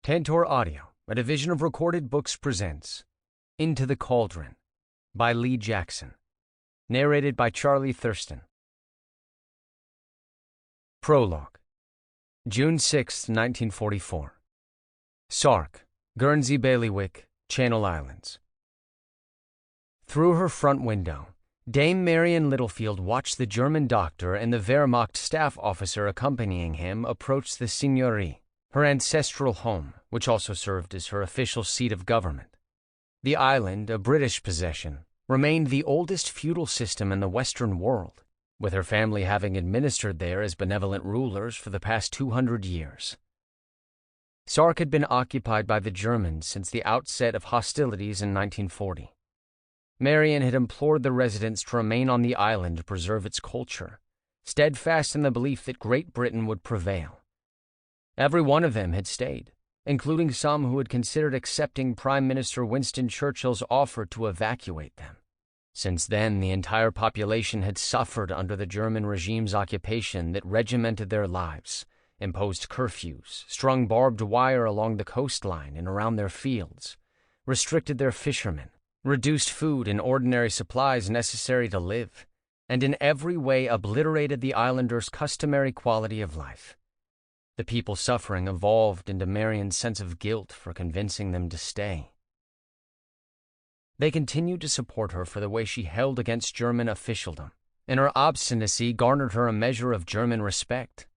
Tantor Audio, a division of Recorded Books, presents Into the Cauldron by Lee Jackson. Narrated by Charlie Thurston. Prologue. June 6, 1944. Sark, Guernsey Bailiwick, Channel Islands. Through her front window, Dame Marian Littlefield watched the German doctor and the Wehrmacht staff officer accompanying him approach the Seigneurie, her ancestral home, which also served as her official seat of government. The island, a British possession, remained the oldest feudal system in the Western world, with her family having administered there as benevolent rulers for the past 200 years. Sark had been occupied by the Germans since the outset of hostilities in 1940. Marian had implored the residents to remain on the island to preserve its culture, steadfast in the belief that Great Britain would prevail. Every one of them had stayed, including some who had considered accepting Prime Minister Winston Churchill's offer to evacuate them. Since then, the entire population had suffered under the German regime's occupation that regimented their lives, imposed curfews, strung barbed wire along the coastline and around their fields, restricted their fishermen, reduced food and ordinary supplies necessary to live, and in every way obliterated the islanders' customary quality of life. The people suffering evolved into Marian's sense of guilt for convincing them to stay. They continued to support her for the way she held against German officialdom, and her obstinacy garnered her a measure of German respect.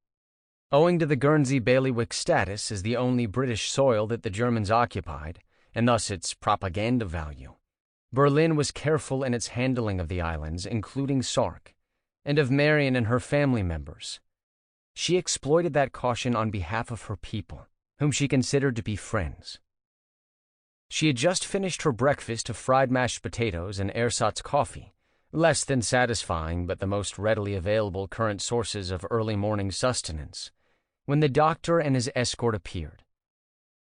Owing to the Guernsey bailiwick status as the only British soil that the Germans occupied, and thus its propaganda value, Berlin was careful in its handling of the islands, including Sark, and of Marian and her family members. She exploited that caution on behalf of her people, whom she considered to be friends. She had just finished her breakfast of fried mashed potatoes and ersatz coffee, less than satisfying but the most readily available current sources of early morning sustenance, when the doctor and his escort appeared.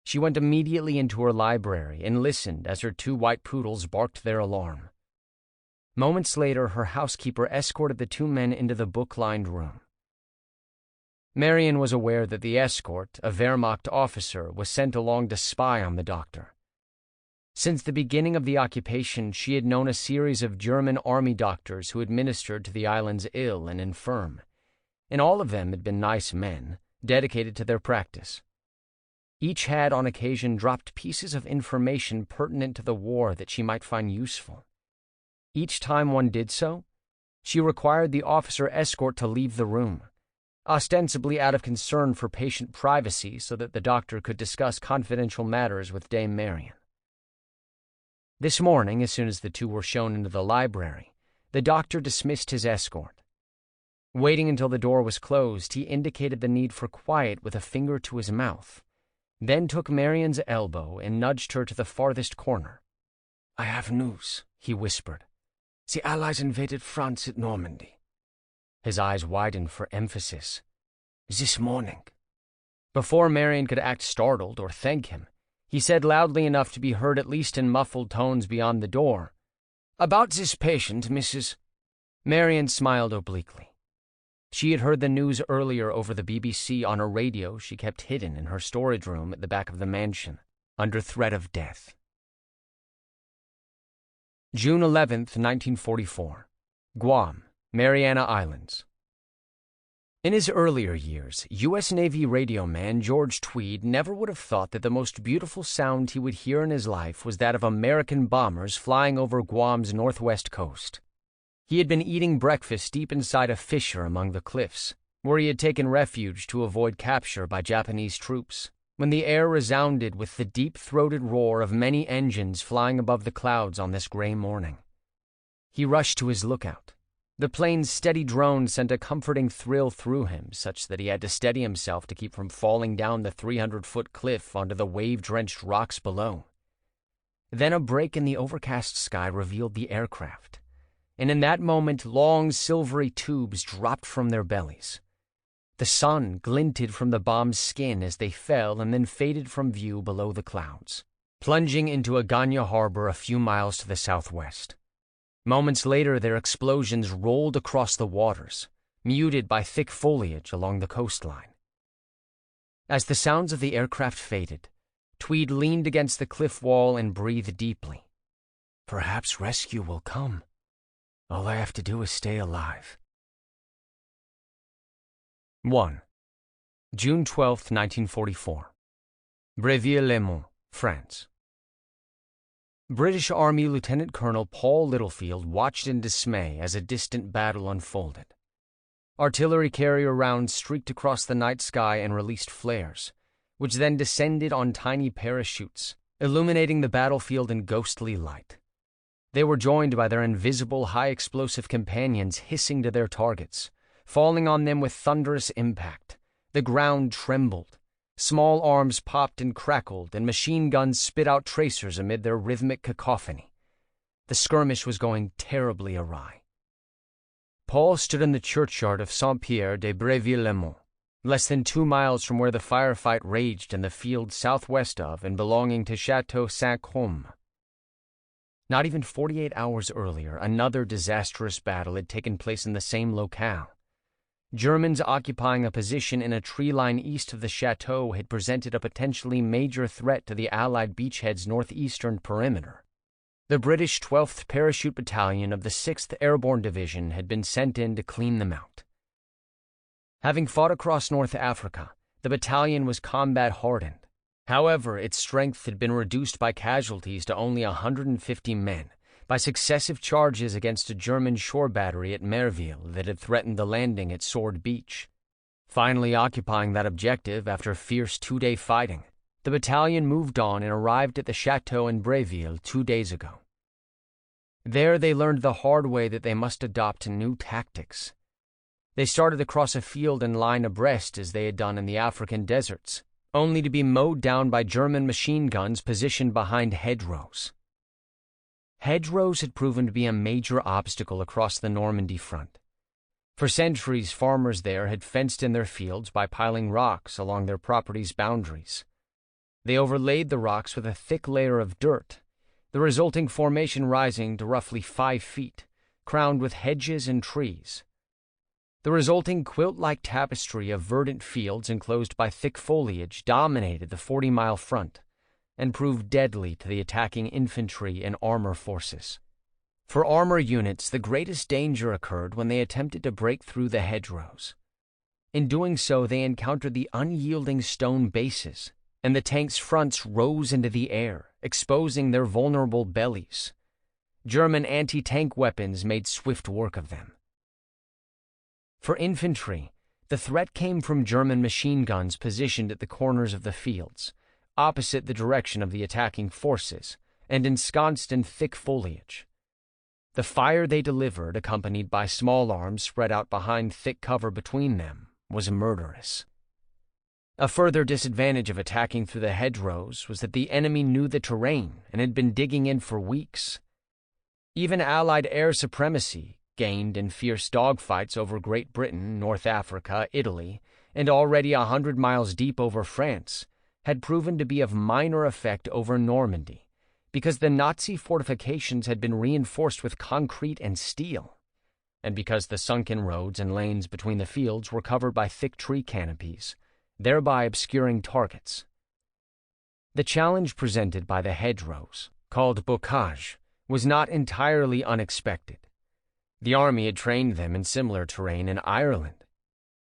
She went immediately into her library and listened as her two white poodles barked their alarm. Moments later, her housekeeper escorted the two men into the book-lined room. Marian was aware that the escort, a Wehrmacht officer, was sent along to spy on the doctor. Since the beginning of the occupation, she had known a series of German army doctors who administered to the island's ill and infirm, and all of them had been nice men, dedicated to their practice. Each had, on occasion, dropped pieces of information pertinent to the war that she might find useful. Each time one did so, she required the officer escort to leave the room, ostensibly out of concern for patient privacy so that the doctor could discuss confidential matters with Dame Marian. This morning, as soon as the two were shown into the library, the doctor dismissed his escort. Waiting until the door was closed, he indicated the need for quiet with a finger to his mouth, then took Marian's elbow and nudged her to the farthest corner. "I have news," he whispered. "The Allies invaded France at Normandy." His eyes widened for emphasis. "This morning." Before Marian could act startled or thank him, he said loudly enough to be heard at least in muffled tones beyond the door, "About this patient, Mrs." Marian smiled obliquely. She had heard the news earlier over the BBC on a radio she kept hidden in her storage room at the back of the mansion, under threat of death. June 11th, 1944. Guam, Mariana Islands. In his earlier years, U.S. Navy radio man George Tweed never would have thought that the most beautiful sound he would hear in his life was that of American bombers flying over Guam's northwest coast. He had been eating breakfast deep inside a fissure among the cliffs, where he had taken refuge to avoid capture by Japanese troops, when the air resounded with the deep-throated roar of many engines flying above the clouds on this gray morning. He rushed to his lookout. The plane's steady drone sent a comforting thrill through him, such that he had to steady himself to keep from falling down the 300-foot cliff onto the wave-drenched rocks below. Then a break in the overcast sky revealed the aircraft, and in that moment long silvery tubes dropped from their bellies. The sun glinted from the bomb's skin as they fell and then faded from view below the clouds, plunging into Agana Harbor a few miles to the southwest. Moments later, their explosions rolled across the waters, muted by thick foliage along the coastline. As the sounds of the aircraft faded, Tweed leaned against the cliff wall and breathed deeply. Perhaps rescue will come. All I have to do is stay alive. 1. June 12, 1944. Bréville-les-Monts, France. British Army Lieutenant Colonel Paul Littlefield watched in dismay as a distant battle unfolded. Artillery carrier rounds streaked across the night sky and released flares, which then descended on tiny parachutes, illuminating the battlefield in ghostly light. They were joined by their invisible, high-explosive companions hissing to their targets, falling on them with thunderous impact. The ground trembled. Small arms popped and crackled, and machine guns spit out tracers amid their rhythmic cacophony. The skirmish was going terribly awry. Paul stood in the churchyard of Saint-Pierre de Bréville-les-Monts, less than 2 miles from where the firefight raged in the field southwest of and belonging to Château Saint-Côme. Not even 48 hours earlier, another disastrous battle had taken place in the same locale. Germans occupying a position in a tree line east of the chateau had presented a potentially major threat to the Allied beachhead's northeastern perimeter. The British 12th Parachute Battalion of the 6th Airborne Division had been sent in to clean them out. Having fought across North Africa, the battalion was combat-hardened. However, its strength had been reduced by casualties to only 150 men, by successive charges against a German shore battery at Merville that had threatened the landing at Sword Beach. Finally occupying that objective after fierce 2-day fighting, the battalion moved on and arrived at the chateau in Bréville 2 days ago. There they learned the hard way that they must adopt new tactics. They started across a field and line abreast as they had done in the African deserts, only to be mowed down by German machine guns positioned behind hedgerows. Hedgerows had proven to be a major obstacle across the Normandy front. For centuries, farmers there had fenced in their fields by piling rocks along their property's boundaries. They overlaid the rocks with a thick layer of dirt, the resulting formation rising to roughly 5 feet, crowned with hedges and trees. The resulting quilt-like tapestry of verdant fields enclosed by thick foliage dominated the 40-mile front, and proved deadly to the attacking infantry and armor forces. For armor units, the greatest danger occurred when they attempted to break through the hedgerows. In doing so, they encountered the unyielding stone bases, and the tanks' fronts rose into the air, exposing their vulnerable bellies. German anti-tank weapons made swift work of them. For infantry, the threat came from German machine guns positioned at the corners of the fields, opposite the direction of the attacking forces, and ensconced in thick foliage. The fire they delivered, accompanied by small arms spread out behind thick cover between them, was murderous. A further disadvantage of attacking through the hedgerows was that the enemy knew the terrain and had been digging in for weeks. Even Allied air supremacy, gained in fierce dogfights over Great Britain, North Africa, Italy, and already 100 miles deep over France, had proven to be of minor effect over Normandy, because the Nazi fortifications had been reinforced with concrete and steel, and because the sunken roads and lanes between the fields were covered by thick tree canopies, thereby obscuring targets. The challenge presented by the hedgerows, called bocage, was not entirely unexpected. The army had trained them in similar terrain in Ireland.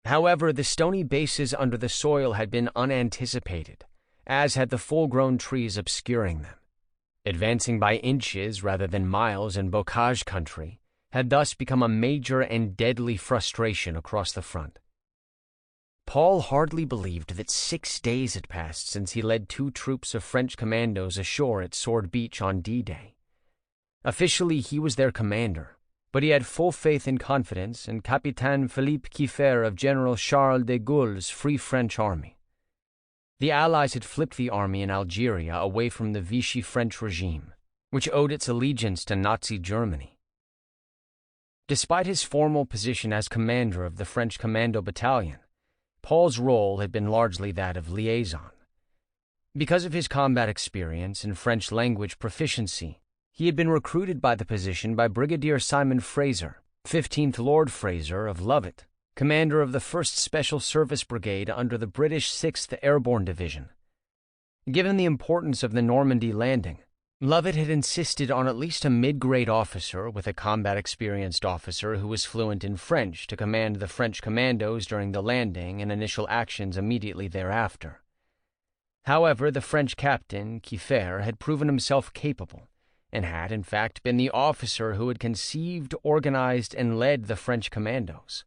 However, the stony bases under the soil had been unanticipated, as had the full-grown trees obscuring them. Advancing by inches rather than miles in bocage country had thus become a major and deadly frustration across the front. Paul hardly believed that 6 days had passed since he led 2 troops of French commandos ashore at Sword Beach on D-Day. Officially, he was their commander, but he had full faith and confidence in Capitaine Philippe Kieffer of General Charles de Gaulle's Free French Army. The Allies had flipped the army in Algeria away from the Vichy French regime, which owed its allegiance to Nazi Germany. Despite his formal position as commander of the French Commando Battalion, Paul's role had been largely that of liaison. Because of his combat experience and French language proficiency, he had been recruited by the position by Brigadier Simon Fraser, 15th Lord Fraser of Lovat, commander of the 1st Special Service Brigade under the British 6th Airborne Division. Given the importance of the Normandy landing, Lovett had insisted on at least a mid-grade officer with a combat-experienced officer who was fluent in French to command the French commandos during the landing and initial actions immediately thereafter. However, the French captain, Kiefer, had proven himself capable, and had, in fact, been the officer who had conceived, organized, and led the French commandos.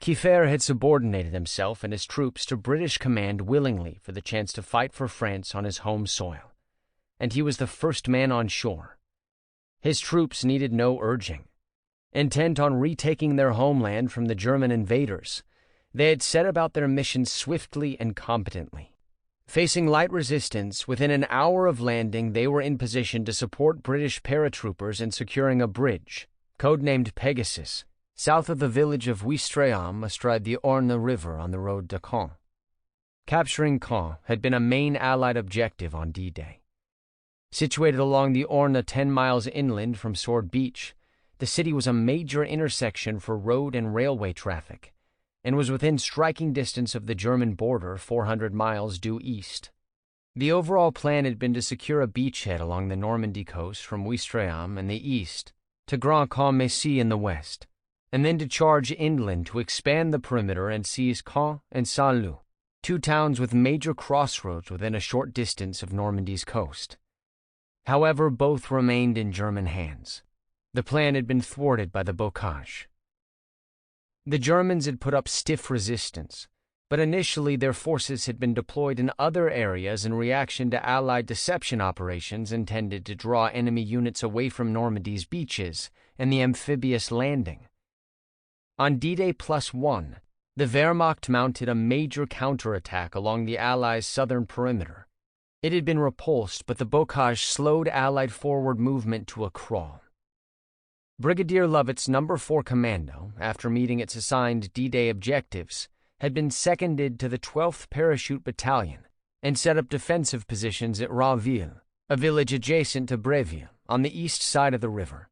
Kiefer had subordinated himself and his troops to British command willingly for the chance to fight for France on his home soil, and he was the first man on shore. His troops needed no urging. Intent on retaking their homeland from the German invaders, they had set about their mission swiftly and competently. Facing light resistance, within an hour of landing, they were in position to support British paratroopers in securing a bridge, codenamed Pegasus, south of the village of Ouistreham astride the Orne River on the road to Caen. Capturing Caen had been a main Allied objective on D-Day. Situated along the Orne 10 miles inland from Sword Beach, the city was a major intersection for road and railway traffic, and was within striking distance of the German border 400 miles due east. The overall plan had been to secure a beachhead along the Normandy coast from Ouistreham in the east to Grand Caen-Messy in the west, and then to charge inland to expand the perimeter and seize Caen and Saint-Lô, 2 towns with major crossroads within a short distance of Normandy's coast. However, both remained in German hands. The plan had been thwarted by the bocage. The Germans had put up stiff resistance, but initially their forces had been deployed in other areas in reaction to Allied deception operations intended to draw enemy units away from Normandy's beaches and the amphibious landing. On D-Day +1, the Wehrmacht mounted a major counterattack along the Allies' southern perimeter. It had been repulsed, but the bocage slowed Allied forward movement to a crawl. Brigadier Lovett's No. 4 Commando, after meeting its assigned D-Day objectives, had been seconded to the 12th Parachute Battalion and set up defensive positions at Raville, a village adjacent to Bréville, on the east side of the river.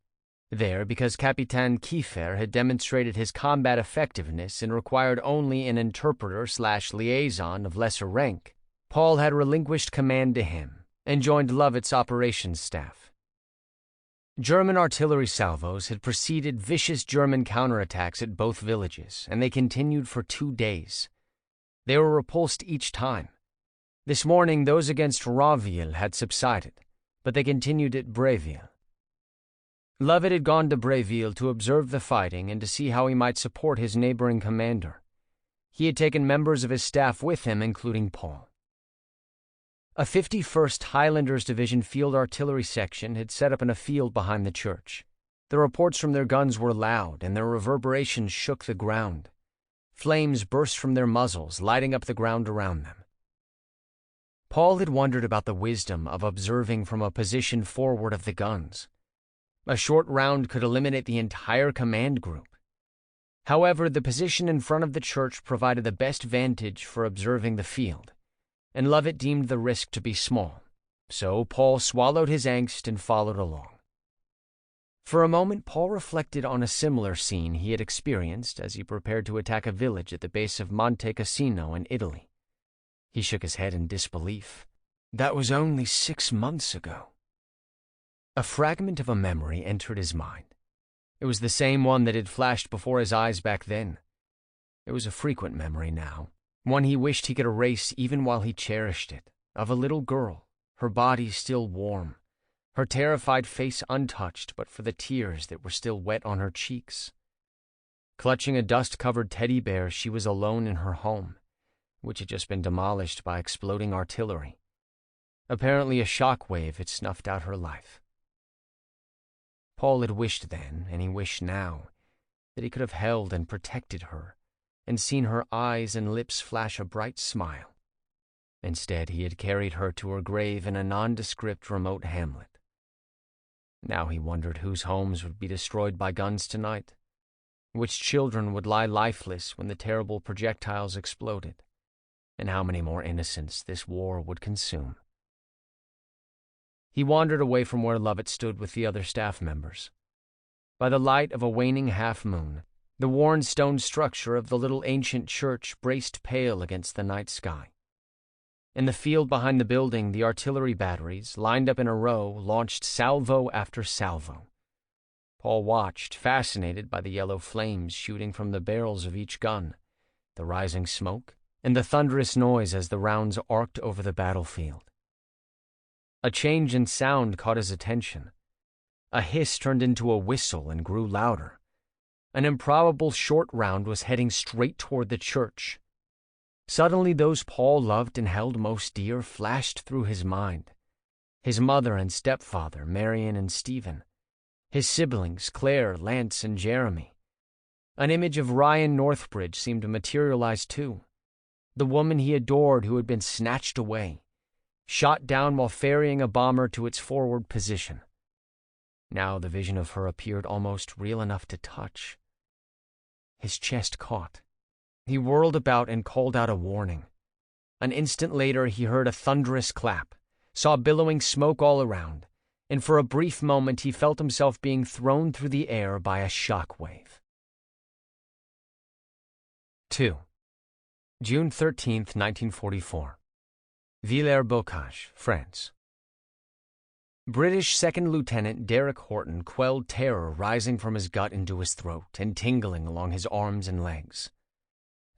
There, because Capitaine Kiefer had demonstrated his combat effectiveness and required only an interpreter/liaison of lesser rank, Paul had relinquished command to him and joined Lovett's operations staff. German artillery salvos had preceded vicious German counterattacks at both villages, and they continued for 2 days. They were repulsed each time. This morning, those against Raville had subsided, but they continued at Bréville. Lovett had gone to Bréville to observe the fighting and to see how he might support his neighboring commander. He had taken members of his staff with him, including Paul. A 51st Highlanders Division Field Artillery section had set up in a field behind the church. The reports from their guns were loud, and their reverberations shook the ground. Flames burst from their muzzles, lighting up the ground around them. Paul had wondered about the wisdom of observing from a position forward of the guns. A short round could eliminate the entire command group. However, the position in front of the church provided the best vantage for observing the field, and Lovett deemed the risk to be small, so Paul swallowed his angst and followed along. For a moment, Paul reflected on a similar scene he had experienced as he prepared to attack a village at the base of Monte Cassino in Italy. He shook his head in disbelief. That was only 6 months ago. A fragment of a memory entered his mind. It was the same one that had flashed before his eyes back then. It was a frequent memory now, one he wished he could erase even while he cherished it, of a little girl, her body still warm, her terrified face untouched but for the tears that were still wet on her cheeks. Clutching a dust-covered teddy bear, she was alone in her home, which had just been demolished by exploding artillery. Apparently a shock wave had snuffed out her life. Paul had wished then, and he wished now, that he could have held and protected her, and seen her eyes and lips flash a bright smile. Instead, he had carried her to her grave in a nondescript remote hamlet. Now he wondered whose homes would be destroyed by guns tonight, which children would lie lifeless when the terrible projectiles exploded, and how many more innocents this war would consume. He wandered away from where Lovett stood with the other staff members. By the light of a waning half-moon, the worn stone structure of the little ancient church braced pale against the night sky. In the field behind the building, the artillery batteries, lined up in a row, launched salvo after salvo. Paul watched, fascinated by the yellow flames shooting from the barrels of each gun, the rising smoke, and the thunderous noise as the rounds arced over the battlefield. A change in sound caught his attention. A hiss turned into a whistle and grew louder. An improbable short round was heading straight toward the church. Suddenly those Paul loved and held most dear flashed through his mind. His mother and stepfather, Marion and Stephen. His siblings, Claire, Lance, and Jeremy. An image of Ryan Northbridge seemed to materialize too. The woman he adored who had been snatched away, shot down while ferrying a bomber to its forward position. Now the vision of her appeared almost real enough to touch. His chest caught. He whirled about and called out a warning. An instant later he heard a thunderous clap, saw billowing smoke all around, and for a brief moment he felt himself being thrown through the air by a shock wave. 2. June 13, 1944. Villers-Bocage, France. British Second Lieutenant Derek Horton quelled terror rising from his gut into his throat and tingling along his arms and legs.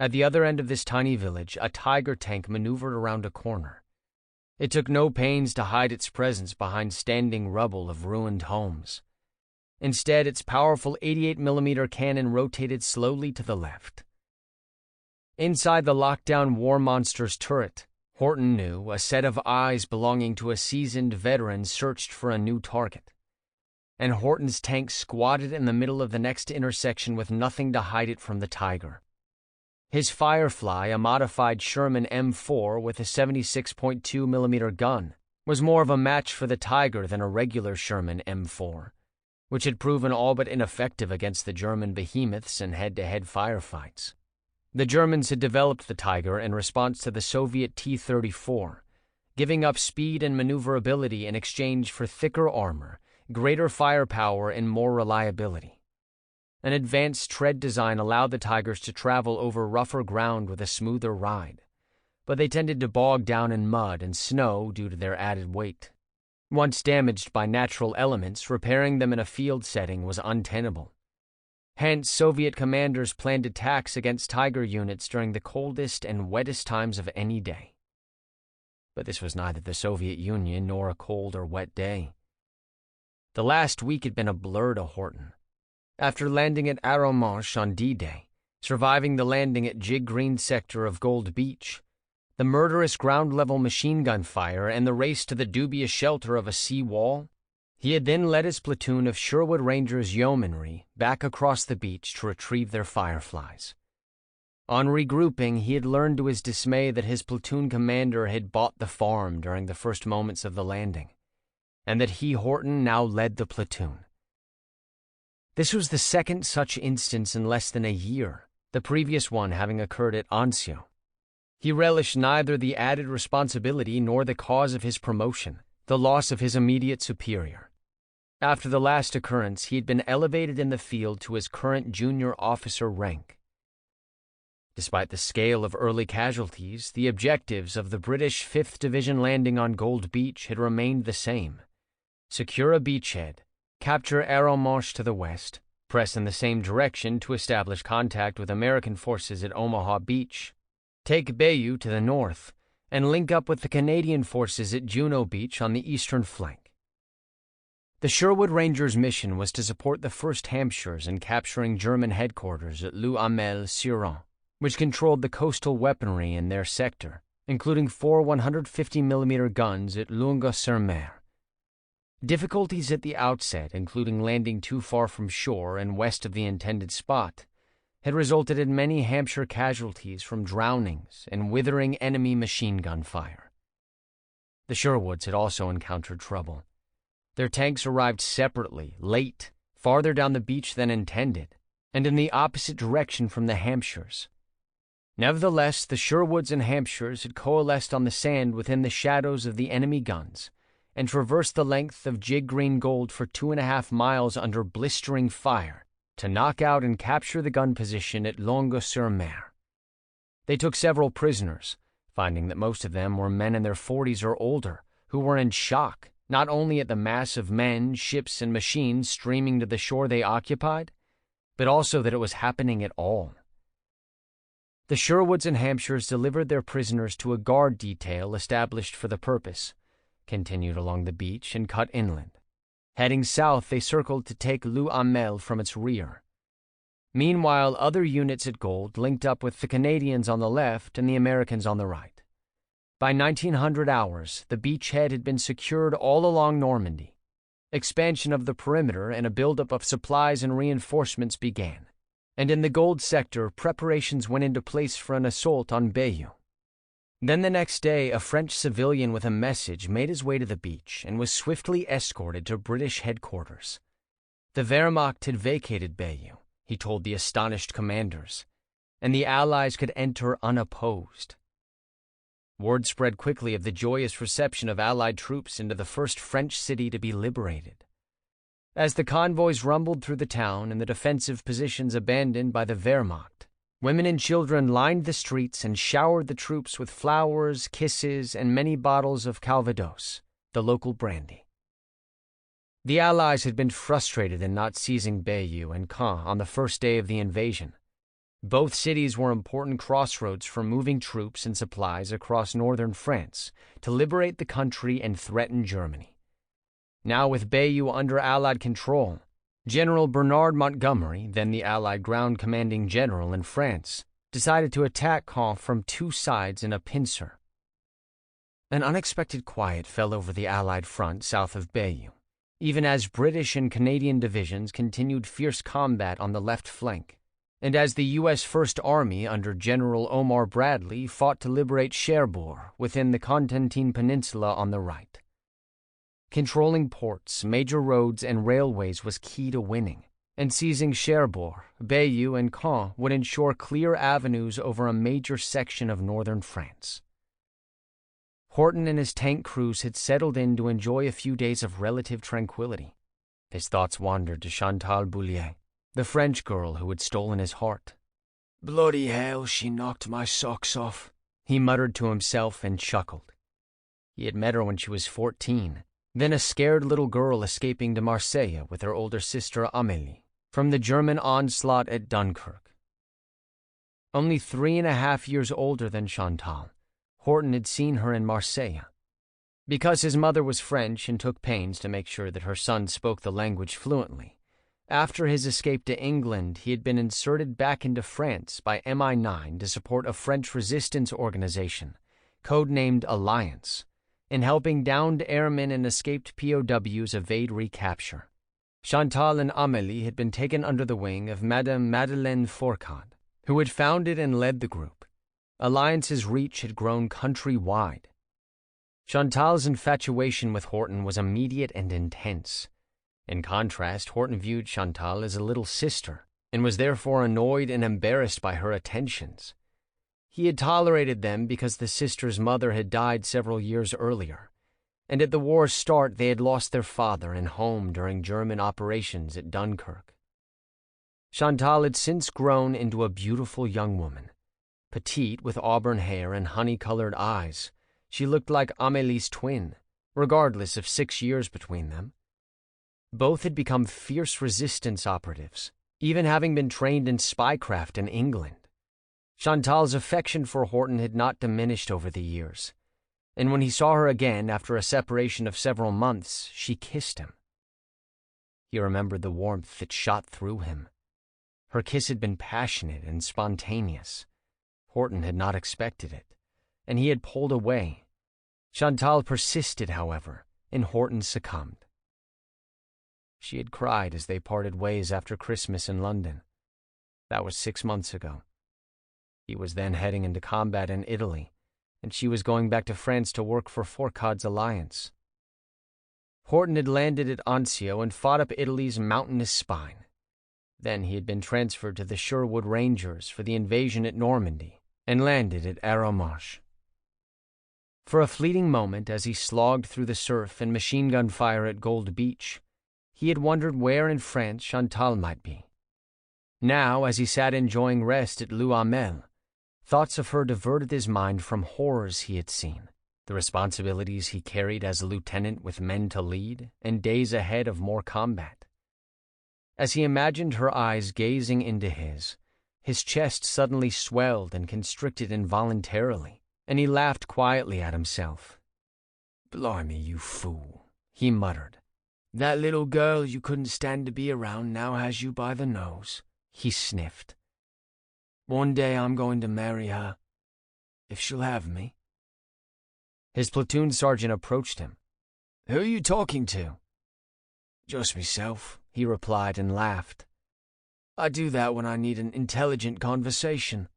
At the other end of this tiny village, a Tiger tank maneuvered around a corner. It took no pains to hide its presence behind standing rubble of ruined homes. Instead, its powerful 88mm cannon rotated slowly to the left. Inside the lockdown war monster's turret, Horton knew a set of eyes belonging to a seasoned veteran searched for a new target. And Horton's tank squatted in the middle of the next intersection with nothing to hide it from the Tiger. His Firefly, a modified Sherman M4 with a 76.2mm gun, was more of a match for the Tiger than a regular Sherman M4, which had proven all but ineffective against the German behemoths in head-to-head firefights. The Germans had developed the Tiger in response to the Soviet T-34, giving up speed and maneuverability in exchange for thicker armor, greater firepower, and more reliability. An advanced tread design allowed the Tigers to travel over rougher ground with a smoother ride, but they tended to bog down in mud and snow due to their added weight. Once damaged by natural elements, repairing them in a field setting was untenable. Hence, Soviet commanders planned attacks against Tiger units during the coldest and wettest times of any day. But this was neither the Soviet Union nor a cold or wet day. The last week had been a blur to Horton. After landing at Arromanches on D-Day, surviving the landing at Jig Green sector of Gold Beach, the murderous ground-level machine gun fire, and the race to the dubious shelter of a sea wall, he had then led his platoon of Sherwood Rangers yeomanry back across the beach to retrieve their Fireflies. On regrouping, he had learned to his dismay that his platoon commander had bought the farm during the first moments of the landing, and that he, Horton, now led the platoon. This was the second such instance in less than a year, the previous one having occurred at Anzio. He relished neither the added responsibility nor the cause of his promotion, the loss of his immediate superior. After the last occurrence, he had been elevated in the field to his current junior officer rank. Despite the scale of early casualties, the objectives of the British 5th Division landing on Gold Beach had remained the same. Secure a beachhead, capture Arromanches to the west, press in the same direction to establish contact with American forces at Omaha Beach, take Bayeux to the north, and link up with the Canadian forces at Juno Beach on the eastern flank. The Sherwood Rangers' mission was to support the 1st Hampshires in capturing German headquarters at Les Hamelles-Surin, which controlled the coastal weaponry in their sector, including 4 150mm guns at Longueuil-sur-Mer. Difficulties at the outset, including landing too far from shore and west of the intended spot, had resulted in many Hampshire casualties from drownings and withering enemy machine gun fire. The Sherwoods had also encountered trouble. Their tanks arrived separately, late, farther down the beach than intended, and in the opposite direction from the Hampshires. Nevertheless, the Sherwoods and Hampshires had coalesced on the sand within the shadows of the enemy guns and traversed the length of Jig Green Gold for 2.5 miles under blistering fire to knock out and capture the gun position at Longueuil-sur-Mer. They took several prisoners, finding that most of them were men in their 40s or older who were in shock not only at the mass of men, ships, and machines streaming to the shore they occupied, but also that it was happening at all. The Sherwoods and Hampshires delivered their prisoners to a guard detail established for the purpose, continued along the beach, and cut inland. Heading south, they circled to take L'Amel from its rear. Meanwhile, other units at Gold linked up with the Canadians on the left and the Americans on the right. By 1900 hours, the beachhead had been secured all along Normandy. Expansion of the perimeter and a buildup of supplies and reinforcements began, and in the Gold sector, preparations went into place for an assault on Bayeux. Then the next day, a French civilian with a message made his way to the beach and was swiftly escorted to British headquarters. The Wehrmacht had vacated Bayeux, he told the astonished commanders, and the Allies could enter unopposed. Word spread quickly of the joyous reception of Allied troops into the first French city to be liberated. As the convoys rumbled through the town and the defensive positions abandoned by the Wehrmacht, women and children lined the streets and showered the troops with flowers, kisses, and many bottles of Calvados, the local brandy. The Allies had been frustrated in not seizing Bayeux and Caen on the first day of the invasion. Both cities were important crossroads for moving troops and supplies across northern France to liberate the country and threaten Germany. Now with Bayeux under Allied control, General Bernard Montgomery, then the Allied ground commanding general in France, decided to attack Caen from two sides in a pincer. An unexpected quiet fell over the Allied front south of Bayeux, even as British and Canadian divisions continued fierce combat on the left flank, and as the U.S. First Army under General Omar Bradley fought to liberate Cherbourg within the Cotentin Peninsula on the right. Controlling ports, major roads, and railways was key to winning, and seizing Cherbourg, Bayeux, and Caen would ensure clear avenues over a major section of northern France. Horton and his tank crews had settled in to enjoy a few days of relative tranquility. His thoughts wandered to Chantal Boulier, the French girl who had stolen his heart. "Bloody hell, she knocked my socks off," he muttered to himself and chuckled. He had met her when she was 14, then a scared little girl escaping to Marseille with her older sister Amélie from the German onslaught at Dunkirk. Only 3.5 years older than Chantal, Horton had seen her in Marseille. Because his mother was French and took pains to make sure that her son spoke the language fluently, after his escape to England, he had been inserted back into France by MI9 to support a French resistance organization, codenamed Alliance, in helping downed airmen and escaped POWs evade recapture. Chantal and Amélie had been taken under the wing of Madame Madeleine Fourcade, who had founded and led the group. Alliance's reach had grown countrywide. Chantal's infatuation with Horton was immediate and intense. In contrast, Horton viewed Chantal as a little sister, and was therefore annoyed and embarrassed by her attentions. He had tolerated them because the sister's mother had died several years earlier, and at the war's start they had lost their father and home during German operations at Dunkirk. Chantal had since grown into a beautiful young woman. Petite, with auburn hair and honey-colored eyes, she looked like Amélie's twin, regardless of 6 years between them. Both had become fierce resistance operatives, even having been trained in spycraft in England. Chantal's affection for Horton had not diminished over the years, and when he saw her again after a separation of several months, she kissed him. He remembered the warmth that shot through him. Her kiss had been passionate and spontaneous. Horton had not expected it, and he had pulled away. Chantal persisted, however, and Horton succumbed. She had cried as they parted ways after Christmas in London. That was 6 months ago. He was then heading into combat in Italy, and she was going back to France to work for Fourcade's alliance. Horton had landed at Anzio and fought up Italy's mountainous spine. Then he had been transferred to the Sherwood Rangers for the invasion at Normandy, and landed at Arromanches. For a fleeting moment, as he slogged through the surf and machine gun fire at Gold Beach, he had wondered where in France Chantal might be. Now, as he sat enjoying rest at L'Amel, Thoughts of her diverted his mind from horrors he had seen, the responsibilities he carried as a lieutenant with men to lead, and days ahead of more combat. As he imagined her eyes gazing into his chest suddenly swelled and constricted involuntarily, and he laughed quietly at himself. "Blimey, you fool," he muttered. "That little girl you couldn't stand to be around now has you by the nose," he sniffed. "One day I'm going to marry her, if she'll have me." His platoon sergeant approached him. "Who are you talking to?" "Just myself," he replied and laughed. "I do that when I need an intelligent conversation."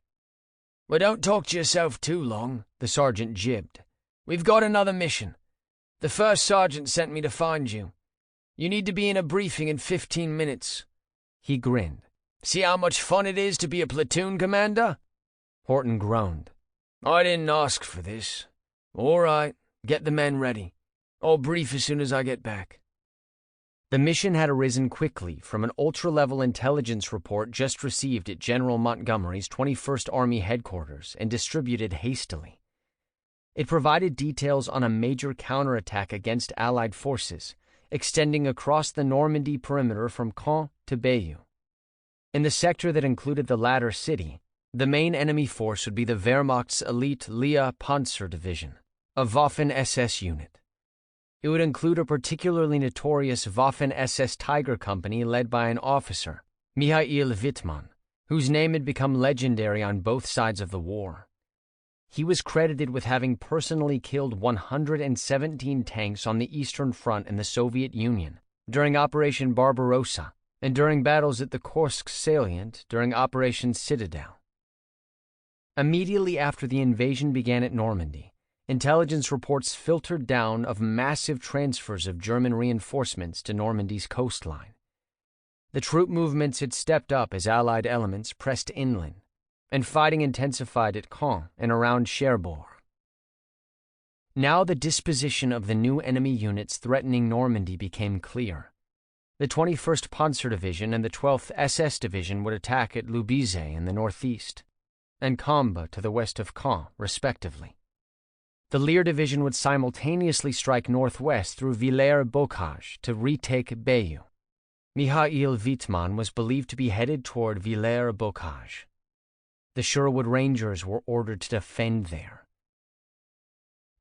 "Well, don't talk to yourself too long," the sergeant jibbed. "We've got another mission. The first sergeant sent me to find you. You need to be in a briefing in 15 minutes. He grinned. "See how much fun it is to be a platoon commander?" Horton groaned. "I didn't ask for this. All right, get the men ready. I'll brief as soon as I get back." The mission had arisen quickly from an ultra-level intelligence report just received at General Montgomery's 21st Army headquarters and distributed hastily. It provided details on a major counterattack against Allied forces, extending across the Normandy perimeter from Caen to Bayeux. In the sector that included the latter city, the main enemy force would be the Wehrmacht's elite Leah Panzer Division, a Waffen-SS unit. It would include a particularly notorious Waffen-SS Tiger Company led by an officer, Michael Wittmann, whose name had become legendary on both sides of the war. He was credited with having personally killed 117 tanks on the Eastern Front in the Soviet Union during Operation Barbarossa and during battles at the Kursk salient during Operation Citadel. Immediately after the invasion began at Normandy, intelligence reports filtered down of massive transfers of German reinforcements to Normandy's coastline. The troop movements had stepped up as Allied elements pressed inland, and fighting intensified at Caen and around Cherbourg. Now the disposition of the new enemy units threatening Normandy became clear. The 21st Panzer Division and the 12th SS Division would attack at Loubezay in the northeast, and Combes to the west of Caen, respectively. The Lear Division would simultaneously strike northwest through Villers-Bocage to retake Bayeux. Michael Wittmann was believed to be headed toward Villers-Bocage. The Sherwood Rangers were ordered to defend there.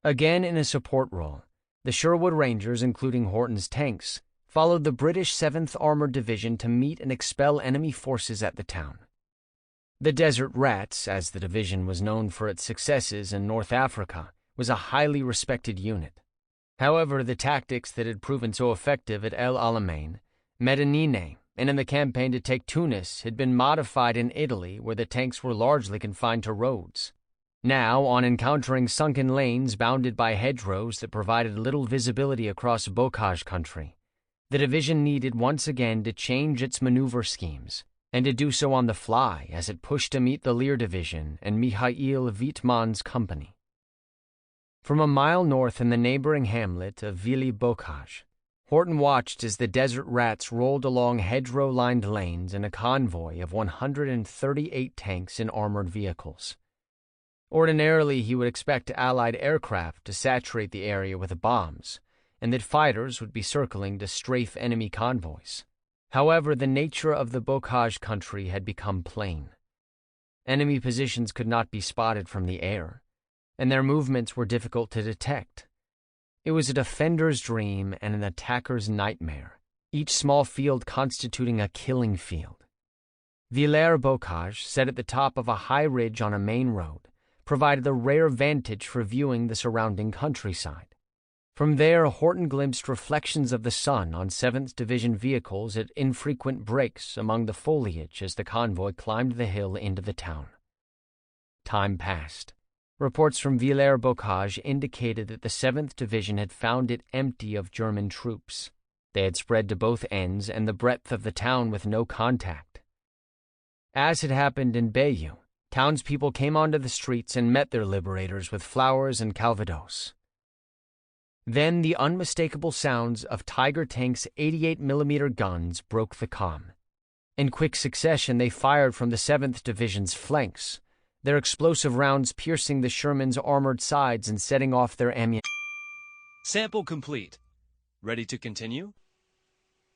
Again in a support role, the Sherwood Rangers, including Horton's tanks, followed the British 7th Armored Division to meet and expel enemy forces at the town. The Desert Rats, as the division was known for its successes in North Africa, was a highly respected unit. However, the tactics that had proven so effective at El Alamein, Medinine, and in the campaign to take Tunis had been modified in Italy, where the tanks were largely confined to roads. Now, on encountering sunken lanes bounded by hedgerows that provided little visibility across Bocage country, the division needed once again to change its maneuver schemes, and to do so on the fly as it pushed to meet the Lear Division and Michael Wittmann's company. From a mile north in the neighboring hamlet of Villers-Bocage, Horton watched as the Desert Rats rolled along hedgerow-lined lanes in a convoy of 138 tanks and armored vehicles. Ordinarily, he would expect Allied aircraft to saturate the area with bombs, and that fighters would be circling to strafe enemy convoys. However, the nature of the Bocage country had become plain. Enemy positions could not be spotted from the air, and their movements were difficult to detect. It was a defender's dream and an attacker's nightmare, each small field constituting a killing field. Villers-Bocage, set at the top of a high ridge on a main road, provided a rare vantage for viewing the surrounding countryside. From there, Horton glimpsed reflections of the sun on 7th Division vehicles at infrequent breaks among the foliage as the convoy climbed the hill into the town. Time passed. Reports from Villers-Bocage indicated that the 7th Division had found it empty of German troops. They had spread to both ends and the breadth of the town with no contact. As had happened in Bayeux, townspeople came onto the streets and met their liberators with flowers and calvados. Then the unmistakable sounds of Tiger Tank's 88mm guns broke the calm. In quick succession, they fired from the 7th Division's flanks, their explosive rounds piercing the Sherman's armored sides and setting off their ammunition. Sample complete. Ready to continue?